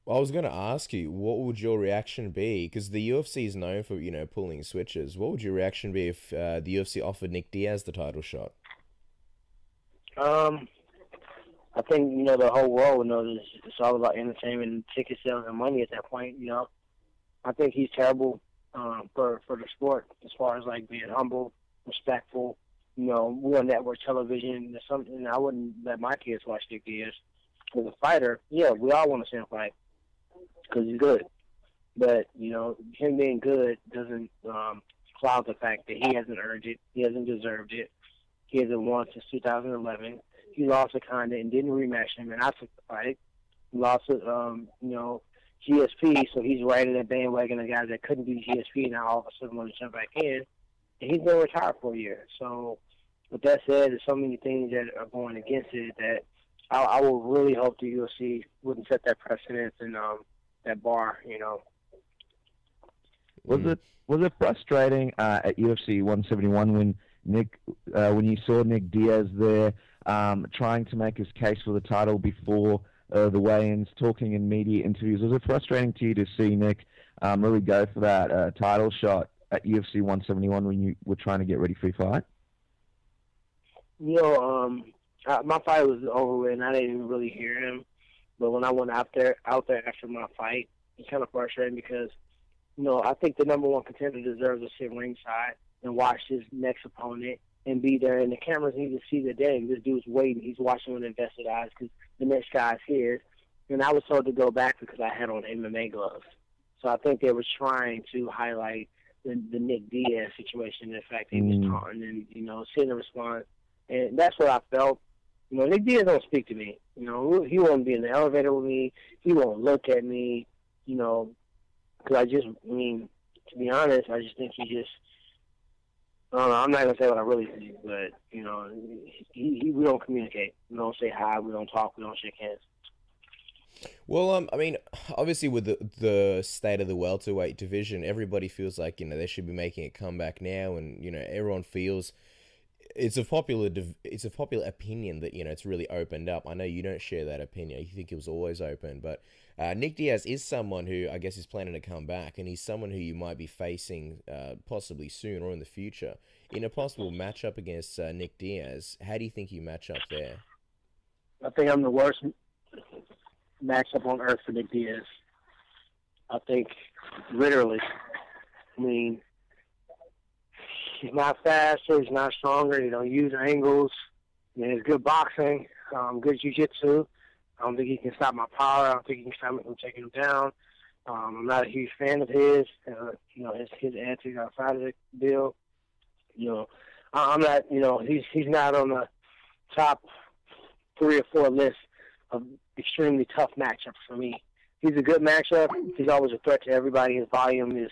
I was going to ask you, what would your reaction be? Because the UFC is known for, pulling switches. What would your reaction be if the UFC offered Nick Diaz the title shot? Um, I think the whole world knows it's all about entertainment and ticket sales and money at that point. I think he's terrible for the sport as far as like being humble, respectful. We're on network television. There's something I wouldn't let my kids watch Nick Diaz. As a fighter, yeah, we all want to see him fight because he's good. But him being good doesn't cloud the fact that he hasn't earned it. He hasn't deserved it. He hasn't won since 2011. He lost to Conda and didn't rematch him, and I took the fight. He lost to GSP, so he's riding that bandwagon of guys that couldn't be GSP now all of a sudden want to jump back in. And he's been retired for a year. So with that said, there's so many things that are going against it that I will really hope the UFC wouldn't set that precedent and that bar. Was it frustrating at UFC 171 when you saw Nick Diaz there trying to make his case for the title before the weigh-ins, talking in media interviews? Was it frustrating to you to see Nick really go for that title shot at UFC 171 when you were trying to get ready for your fight? My fight was over with, and I didn't even really hear him. But when I went out there after my fight, it's kind of frustrating because, I think the number one contender deserves to sit ringside and watch his next opponent and be there. And the cameras need to see that, dang, this dude's waiting. He's watching with invested eyes because the next guy's here. And I was told to go back because I had on MMA gloves. So I think they were trying to highlight the Nick Diaz situation, the fact that he was taunting and, seeing the response. And that's what I felt. Nick Diaz don't speak to me. He won't be in the elevator with me. He won't look at me, because to be honest, I just think I don't know, I'm not going to say what I really think, but, we don't communicate. We don't say hi, we don't talk, we don't shake hands. Well, obviously with the state of the welterweight division, everybody feels like, they should be making a comeback now, and, everyone feels it's a popular opinion that it's really opened up. I know you don't share that opinion. You think it was always open, but Nick Diaz is someone who I guess is planning to come back, and he's someone who you might be facing possibly soon or in the future in a possible matchup against Nick Diaz. How do you think you match up there? I think I'm the worst matchup on earth for Nick Diaz. I think literally. He's not faster. He's not stronger. He don't use angles. He's good boxing, good jiu-jitsu. I don't think he can stop my power. I don't think he can stop me from taking him down. I'm not a huge fan of his. His antics outside of the deal. I'm not. He's not on the top 3 or 4 list of extremely tough matchups for me. He's a good matchup. He's always a threat to everybody. His volume is,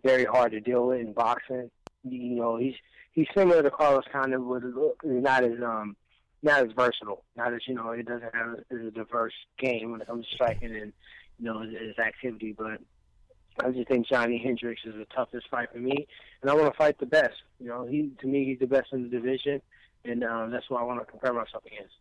very hard to deal with in boxing. He's similar to Carlos Condit, but not as versatile. Not as it doesn't have a diverse game when it comes to striking and his activity. But I just think Johnny Hendricks is the toughest fight for me, and I want to fight the best. To me, he's the best in the division, and that's what I want to compare myself against.